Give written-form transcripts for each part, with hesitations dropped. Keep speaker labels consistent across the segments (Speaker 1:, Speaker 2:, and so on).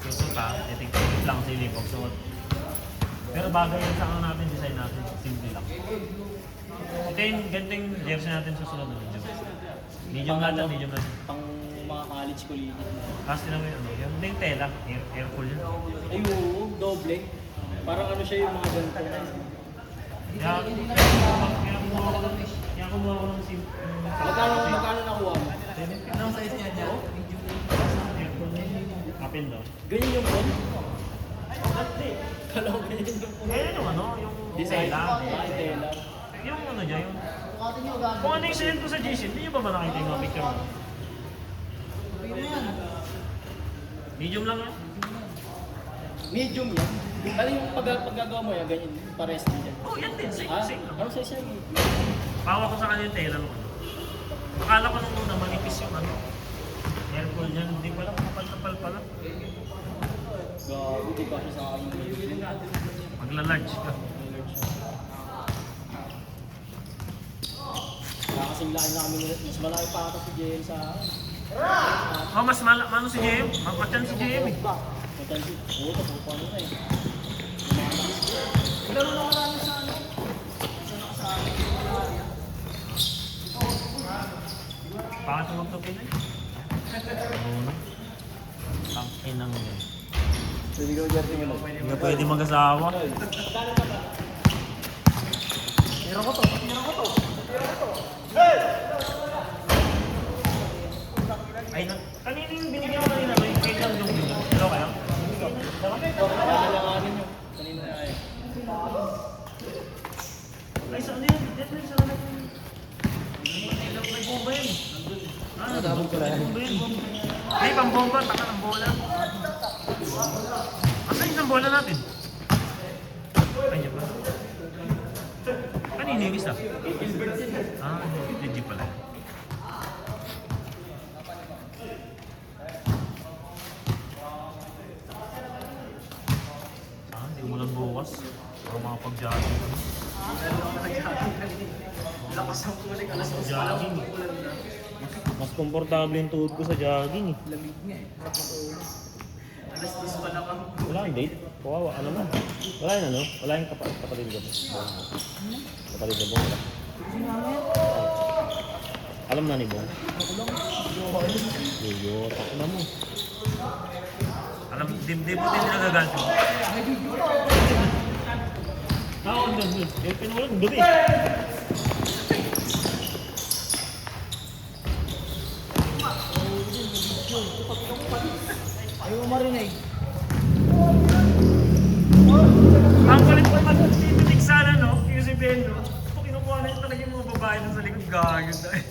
Speaker 1: Susuta. Titigpit lang sili pagsuot. Pero bagay yan sa ano natin, design natin. Simple lang. Ito yung ganito yung jersey natin susunod na medyo. Medium natin, medium natin.
Speaker 2: Pang mga college ko liit.
Speaker 1: Kasi naman yung ano, yung tela, air-cool yun.
Speaker 2: Ay, oo, doble. Parang ano siya yung mga ganito.
Speaker 1: Kaya kumuha ko ng simple.
Speaker 2: Magkano nakuha mo?
Speaker 3: Anong size niya dyan?
Speaker 1: Up and down.
Speaker 2: Ganyan yung phone? Kala ko ganyan yung phone.
Speaker 1: Ayun yung ano, yung
Speaker 2: Design.
Speaker 1: tela.
Speaker 2: Tela.
Speaker 1: Yung ano dyan, yung... Kung ano yung sinend ko sa GC, hindi nyo ba ba nakita yung mga picture mo? Medium lang yan.
Speaker 2: Medium yan. Ano yung paggagawa mo yan? Ganyan, pares din yan.
Speaker 1: Oh, yan din, same,
Speaker 2: Ah,
Speaker 1: same lang.
Speaker 2: anong size yan?
Speaker 1: Pawa ko sa kanya yung tela nung ano. Akala ko nung una, manipis yung ano. Aircon niyan, hindi pala, kapal-kapal pala.
Speaker 2: Gago, di ba siya sa akin?
Speaker 1: Magla-large ka.
Speaker 2: Kaya kasing laki namin, mas malaki pa ata si JM sa akin.
Speaker 1: Oh, mas mano si JM? Magpatyan si JM eh.
Speaker 2: Matansi, oo, tapos paano na eh.
Speaker 3: Laro na marami sa ano? Sa
Speaker 1: Bakit tumagtapin eh? Oo na. Tangin ng yan.
Speaker 2: Pwede ko jersey mo lang.
Speaker 1: Hindi ka pwede mag-asawa.
Speaker 3: Meron ko to.
Speaker 1: Ay, kanina yung binigyan ko kanina ba? Yung cake lang yung binigyan. Hello kayo?
Speaker 2: Kailanganin nyo. Kanina na eh.
Speaker 1: Ay, saan yun? Dito yun, saan yun? May bomba yun.
Speaker 2: Nadabog ko lang.
Speaker 1: Bomba yun. Ay, pambomba. Taka ng bola. Asan yung bola natin? Ay, yan ba? Kanina yung isa? Ah, legit pala. Hindi mo lang bukas. Para makapag-jogging.
Speaker 3: Lakas ang kulik. Alas 2 pa lang.
Speaker 1: Jogging eh. Mas komportable yung tuhod ko sa jogging eh.
Speaker 3: Lamig nga eh. Alas 2 pa lang ang
Speaker 1: Wala yung date? Kawawa, ano man? Wala yung ano? Wala yung kapatid ko. Kapatid na Bong. Alam na ni Bong. Yoyo, tako na mo. Alam, di po din nagaganto. Oo, doon. Yung pinulat, doon eh.
Speaker 3: Ayaw mo marinig.
Speaker 1: Ang galit pa mag-titig sana, no? Yung si Ben, no? Kung kinukuha na yun talaga yung mga babae na sa likod gagawin dahil.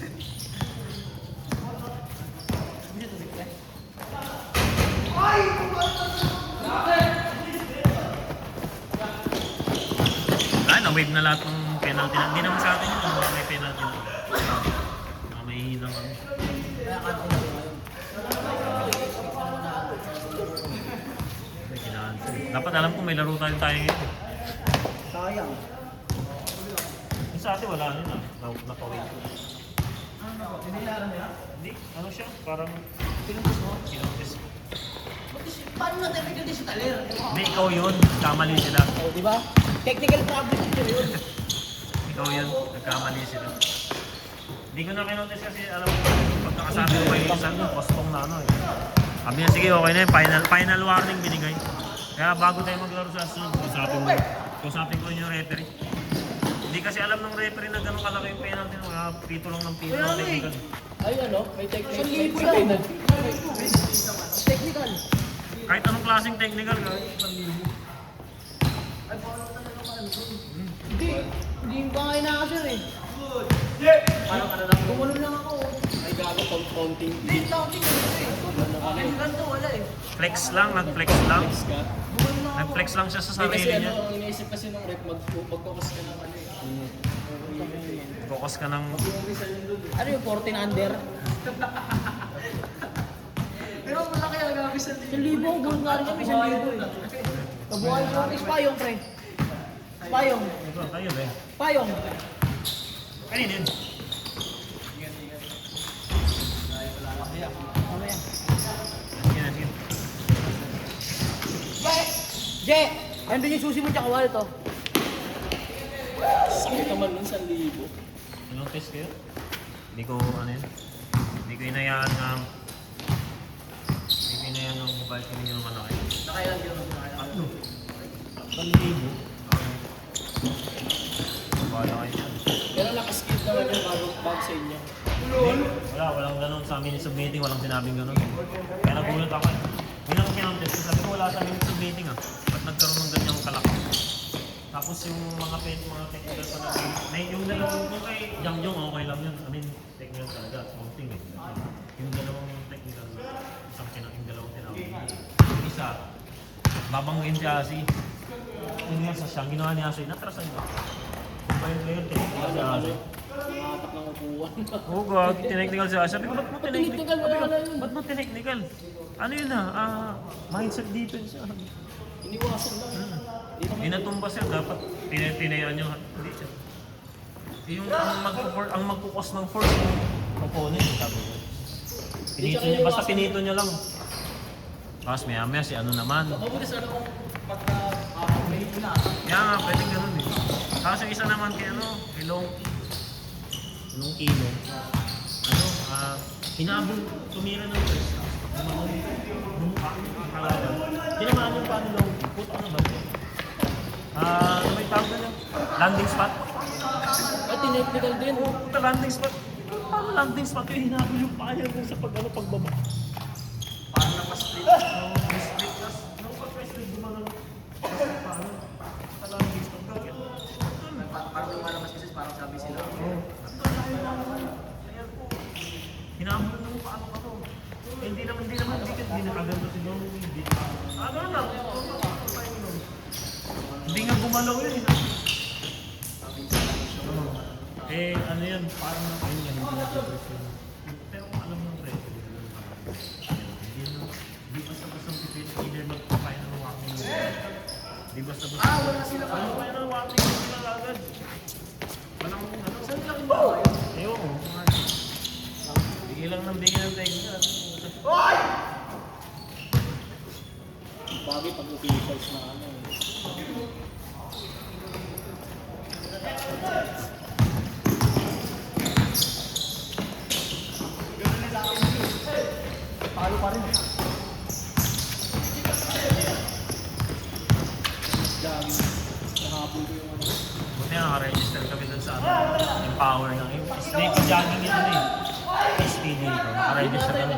Speaker 1: Ay, na-wave na lahat ng penalty na. Hindi naman sa atin yun, may penalty na. May hilang kami. Dapat alam ko may laro tayo ngayon.
Speaker 3: Sayang.
Speaker 1: Yung sa atin wala na yun ah. Napawin ko.
Speaker 3: Hindi laro niya?
Speaker 1: Hindi, ano siya? Parang
Speaker 3: Pinumpos mo?
Speaker 1: kinumpis.
Speaker 3: Paano natin may kasi talir?
Speaker 1: Hindi, ikaw yun. Kamali sila.
Speaker 3: Oh, di ba? Technical problem ito yun.
Speaker 1: Ikaw yun. Nagkamali sila. Hindi ko na kinotis kasi alam ko pagkakasabi ko kayo isang postpong na ano eh. Sabi niya, sige okay na yun. Final warning binigay. Kaya bago tayo maglaro sa sunod, kusapin ko yung referee. Hindi kasi alam ng referee na gano'ng kalaki yung penalty nung pito lang ng pito ng technical.
Speaker 2: Ay ano, may technical.
Speaker 3: May penalty. Technical.
Speaker 1: Kahit anong klaseng technical ka.
Speaker 3: Hindi pa nga inakasir eh.
Speaker 2: Parang ano lang.
Speaker 3: Gumanon lang ako.
Speaker 2: Ay gago, counting.
Speaker 3: Hindi, counting ko eh. Ay, ganito wala eh.
Speaker 1: Flex lang, nag-flex lang.
Speaker 2: Flex ka.
Speaker 3: Gumanon lang ako.
Speaker 1: Nag-flex lang siya sa
Speaker 2: Hindi kasi
Speaker 1: sarili
Speaker 2: ano,
Speaker 1: niya.
Speaker 2: ang iniisip kasi nung rep, mag-focus ka ng ano eh.
Speaker 1: Focus ka ng...
Speaker 3: Ano yung 14 under? Pero malaki ang gabi sa libo. Goal nga rin kami sa libo eh. Kabuhay ko. Payong pre. Payong.
Speaker 1: Ito, tayo ba?
Speaker 3: Payong.
Speaker 1: Kainin.
Speaker 3: Mamaya.
Speaker 1: Sige na, sige.
Speaker 3: Je! Andun yung susi mo tsaka wallet oh.
Speaker 2: Sakit naman nun 1,000.
Speaker 1: Anong test kayo? Hindi ko, ano yun? Hindi ko inayaan ng mobile ko yung malaki.
Speaker 3: Nakailan yun?
Speaker 1: Ano? 1,000? Wala kayo yan.
Speaker 2: Pero nakaskip naman yung bago sa inyo.
Speaker 1: Walang ganun sa amin sa meeting, walang sinabing ganun. Kaya nagulat ako. Hindi lang kinontes, sabi ko wala sa amin sa meeting ah. Ba't nagkaroon ng ganyang kalaki? Tapos yung mga technical pa natin, may yung dalawang yung kay Jangjong okay lang yun. I mean, technical talaga, something eh. Yung dalawang technical, yung dalawang tinawag. Yung isa, babangguin si Asi. Yun nga sa siyang ginawa ni Asi, natrasan ba? Kung ba yun ngayon, technical si Asi.
Speaker 2: Nakatak ng upuan.
Speaker 1: Oo, gag, tinechnical si Asi. Sabi ko, ba't mo
Speaker 3: Technical
Speaker 1: tinechnical?
Speaker 3: wala yun.
Speaker 1: Ba't mo tinechnical? Ano yun mindset defense.
Speaker 2: Iniwasan lang.
Speaker 1: Inatumba siya, dapat tinayaan nyo. Hindi siya. Yung ang magpupos ng force yung opponent, sabi ko. Pinito niya, basta pinito niya lang. Tapos maya si ano naman.
Speaker 2: Mabuti sana kung pagka-may na.
Speaker 1: Kaya nga, pwede ganun eh. Tapos yung isa naman kay Long Kilo. Hinabol, tumira ng press. Bumuka, kalaban. Tinamaan yung paano Long Kilo. Puto ano ba? May tawag na landing spot.
Speaker 2: At tinechnical din.
Speaker 1: Puta, landing spot. Paano landing spot yung hinabol yung paya mo sa pagbaba? Paano naka-split? Split kas. Pag-split gumalaw. Paano? Sa landing spot. Bakit?
Speaker 3: Parang lumalamas kasi parang sabi sila.
Speaker 1: Hinabol mo paano ka to? Hindi naman nakaganda si Long. Ano lang? Hindi nga gumalaw yun. Ano yan? Parang ayun nga, hindi na-progress yun. Pero kung alam ng referee, hindi basta-basta pipit, either magpapay ng walking. Hindi basta-basta.
Speaker 2: Wala sila ka.
Speaker 1: Ano pa yun ang walking sila agad? Walang ano.
Speaker 2: Saan laking ba?
Speaker 1: Oo. Bigay lang ng technical.
Speaker 2: Bagay pag officials na ano.
Speaker 3: Palo pa rin.
Speaker 2: Jogging. Nahabol ko yung ano.
Speaker 1: Buti nga, naka-register kami dun sa Empower ng Snake jogging yun eh. SPD dito. Naka-register kami.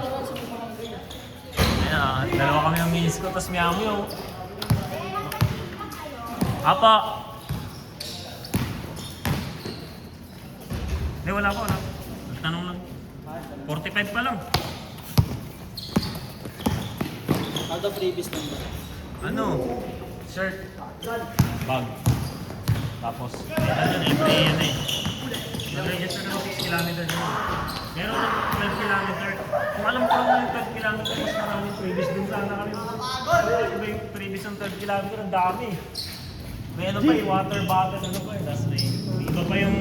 Speaker 1: Ayan, dalawa kami ng minis ko, tapos miyamu yung. Apa! Hindi, wala ko. Nagtanong lang. 45 pa lang.
Speaker 2: Kada previous number.
Speaker 1: Ano? Shirt. Bag. Tapos, every yan eh. Nag-register ng 6 kilometers yun. Meron ng 12 kilometers. Kung alam ko lang yung 12 kilometers, mas maraming previous din sana kami. Iba yung previous ng 12 kilometers, ang dami. May ano pa yung water bottle, ano pa yung last name. Iba pa yung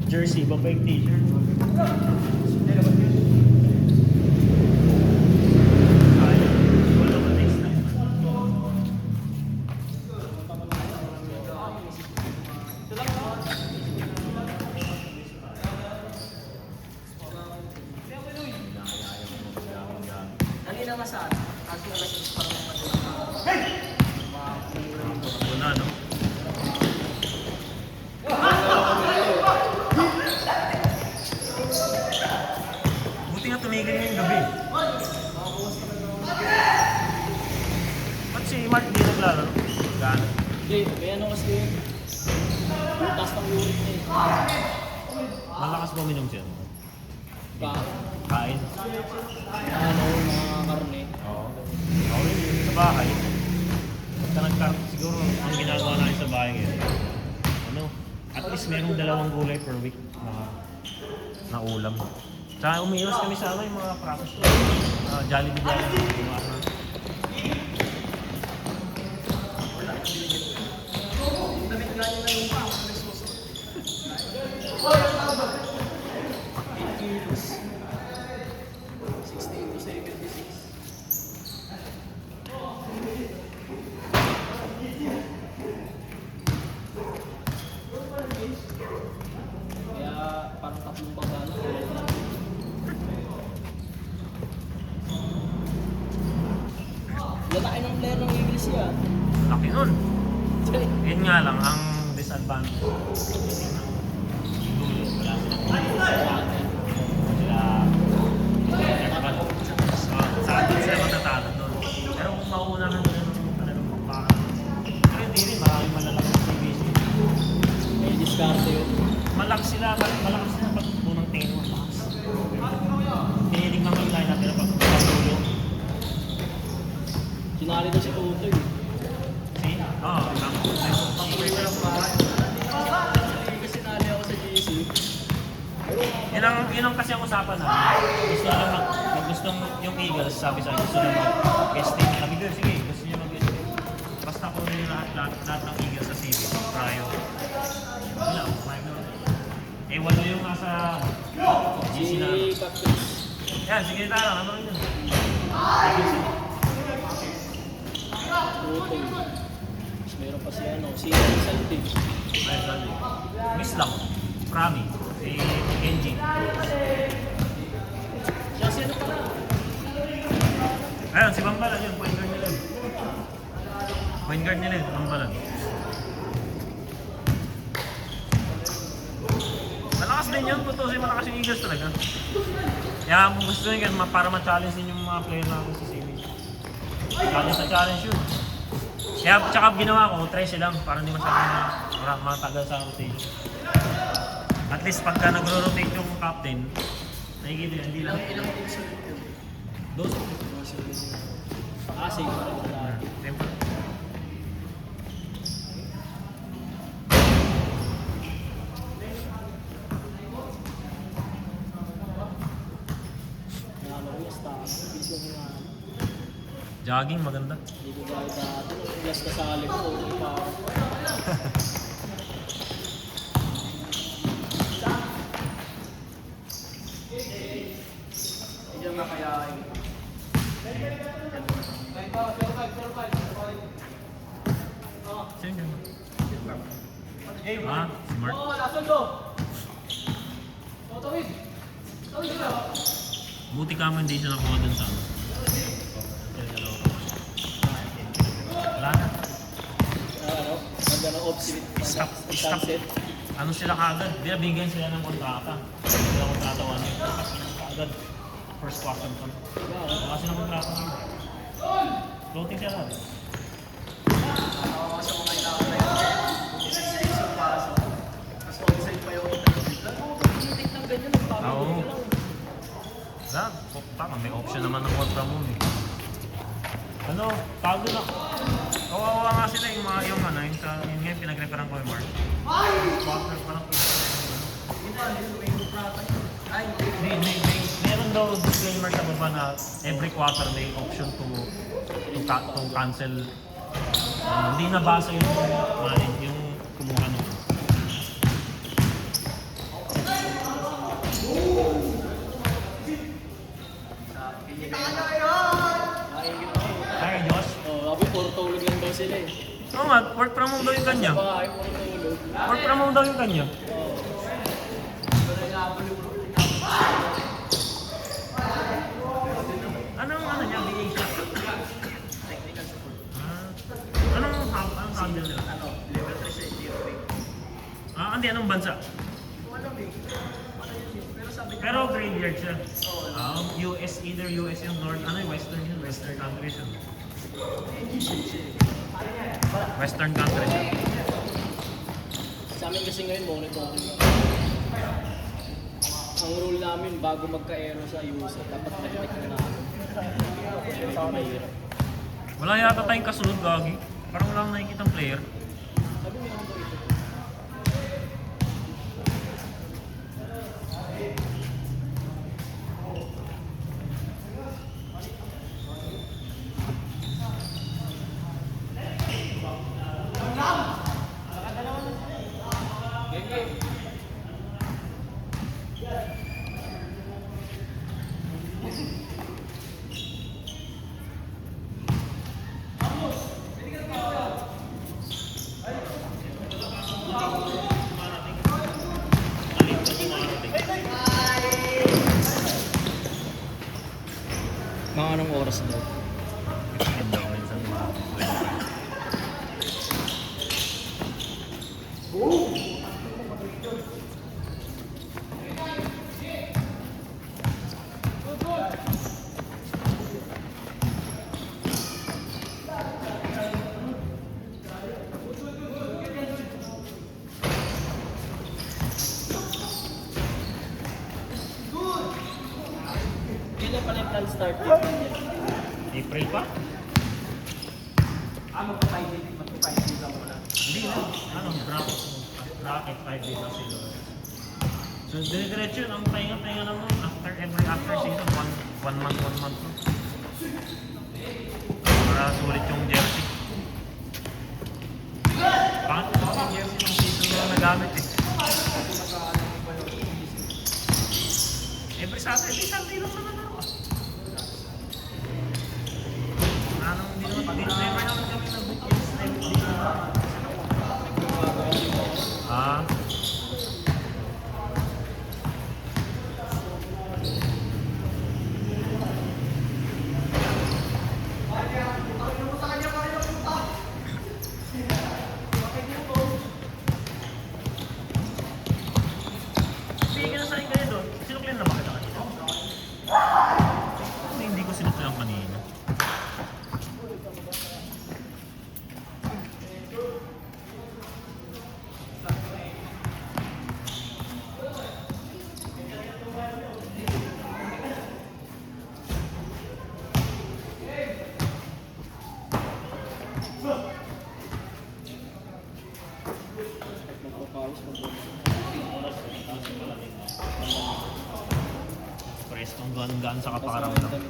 Speaker 1: jersey, iba pa yung t-shirt. Wala ba next time?
Speaker 3: Dali na nga sa atin. Kasi alas 6 parang matulang.
Speaker 1: Una, no? Buti nga tumigil yung gabi. Ba't si Mark di naglalaro? Gano'n?
Speaker 2: Hindi, may ano kasi yun. Butas ng unit niya eh.
Speaker 1: Malakas ba uminom siya?
Speaker 2: Kain.
Speaker 1: Kain?
Speaker 2: Ano, mga karne.
Speaker 1: Oo. Ako rin yun, sa bahay. Basta siguro ang ginagawa namin sa bahay ngayon, ano, at least merong 2 gulay per week na ulam. Tsaka umiiwas kami sa yung mga practice ko. Jollibee.
Speaker 3: Damit nga nila yung pa. player ng Eagles yan.
Speaker 1: Laki nun. Yun nga lang, ang disadvantage. Wala sa atin sila matatalo doon. Pero kung mauunahan nila ng talagang magpaka. Pero hindi rin, maraming malalakas sa CBC.
Speaker 2: May diskarte yun.
Speaker 1: Malakas sila pag unang tingin mo. Malakas. Tinitignan mo yung line-up nila pag pagtulo.
Speaker 2: Sinali daw si Toto eh.
Speaker 1: See? Oo,
Speaker 2: Sinali ako sa GC.
Speaker 1: yun ang kasi ang usapan na. Gusto nila gustong yung Eagles, sabi sa gusto nila mag-guesting. Sabi ko, sige, gusto nila mag-guesting. Basta kunin nila lahat ng Eagles sa CB. Prior. Wala, prior. Eh, wala yung nasa GC na.
Speaker 2: Si Cactus.
Speaker 1: Yan, sige tayo, ano yun?
Speaker 2: Toto. Tapos meron pa si ano, si Salty.
Speaker 1: Ay, sorry. Miss lang. Prami. Si Kenji.
Speaker 2: Siya si ano pala?
Speaker 1: Ayun, si Bambalan yun. Point guard nila. Point guard nila yun, Bambalan. Malakas din yun. Putusin malakas yung Eagles talaga. Kaya kung gusto nyo yun, para ma-challenge din yung mga player namin sa series. Challenge na challenge yun. Kaya tsaka ginawa ko, 13 lang para hindi masyadong matagal sa rotation. At least pagka nagro-rotate yung captain, nakikita yun, hindi lang.
Speaker 3: Ilang games ulit yun.
Speaker 1: Dos.
Speaker 2: Pakasig pa rin sa dati.
Speaker 1: Siyempre.
Speaker 2: Ano ko yung stock. Hindi ko nga.
Speaker 1: Jogging, maganda.
Speaker 2: Hindi ko gaya dati. Nung last na sali ko, okay pa ako.
Speaker 3: Hindi yung makayain.
Speaker 1: Sino yun? Ah, si Mark. Buti ka mo hindi siya nakuha dun sa ano. Wala na.
Speaker 2: Ano? Ganda ng off-seat.
Speaker 1: Stop.
Speaker 2: Sunset.
Speaker 1: Ano sila kagad? Binabigyan sila ng kontrata. Sila kontrata 1 year. Kagad. First quarter pa. Wala silang kontrata ngayon. Floating sila lahat.
Speaker 3: Ako sa mga kailangan na yun. Isa-isa yung pasok. Tapos onside pa yung interview.
Speaker 2: Titik ng ganyan. Nagpapagod
Speaker 1: Oo.
Speaker 2: ka lang.
Speaker 1: Wala. Tama, may option naman ng kontra mo eh. Ano, tago na. Kawawa nga sila yung mga yung ano, yung sa yun ngayon pinag-referan ko yung Mark. Quarter pa lang. Meron daw disclaimer sa baba na every quarter may option to cancel. Hindi nabasa yung yung kumuha nung. Kaya Diyos.
Speaker 2: Oh, sabi puro tulog lang daw sila eh.
Speaker 1: Oo nga, work from home daw yung kanya.
Speaker 2: Sa bahay, puro tulog.
Speaker 1: Work from home daw yung kanya. Anong ano niya, BA siya?
Speaker 3: Technical support.
Speaker 1: Anong handle nila?
Speaker 3: Ano, level 3 siya, DOA.
Speaker 1: Hindi, anong bansa?
Speaker 3: Wala eh. Ano yun? Pero sabi niya,
Speaker 1: Pero graveyard siya. US, either US yung North, ano yung Western yun? Western countries yun. Western countries yun.
Speaker 2: Sa amin kasi ngayon, monitoring lang. Ang rule namin, bago magka-aero sa USA, dapat nag-check na namin. Kaya mahirap.
Speaker 1: Wala yata tayong kasunod, Gagi. Parang wala akong nakikitang player.
Speaker 2: Sabi mo naman daw ito. Mga anong oras daw?
Speaker 1: Ganda ko minsan mga
Speaker 2: kailan pala yung plan start date?
Speaker 1: April pa?
Speaker 3: Magpa-5 days lang muna.
Speaker 1: Hindi na. Ano, bracket 5 days lang sila. So, dire-diretso yun. Ang pahinga-pahinga naman after season. One month. No? Para sulit yung jersey. Bakit ito yung jersey ng season na nagamit eh? Every Saturday lang naman ako. Hindi never naman kami nag-book yung step dito. Sige na sa akin kayo doon. Sinuklian na ba kita kanina? Hindi ko sinuklian kanina.
Speaker 2: Magpapawis mo doon.
Speaker 1: Prestong gaan sa kapakaramdam.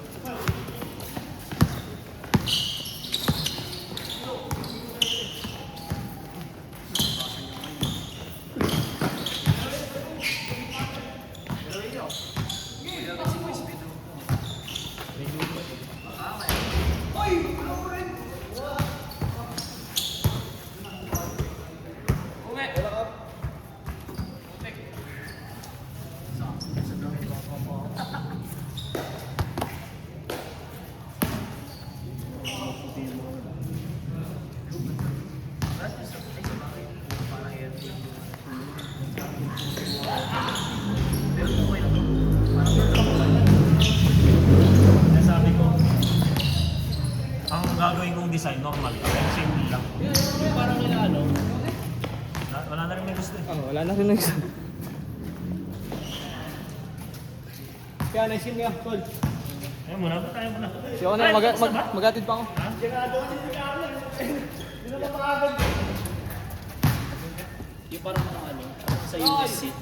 Speaker 1: Sabi ko, ang gagawin kong design normal, pero simple lang.
Speaker 2: Yung parang nila ano?
Speaker 1: Wala na rin may gusto eh.
Speaker 2: Wala na rin next. Kaya na-sim nga, Tol.
Speaker 1: Ayun muna, tayo muna.
Speaker 2: Si ako na, magatid pa ako.
Speaker 1: Ha?
Speaker 2: Yung parang ano, sa unit seat.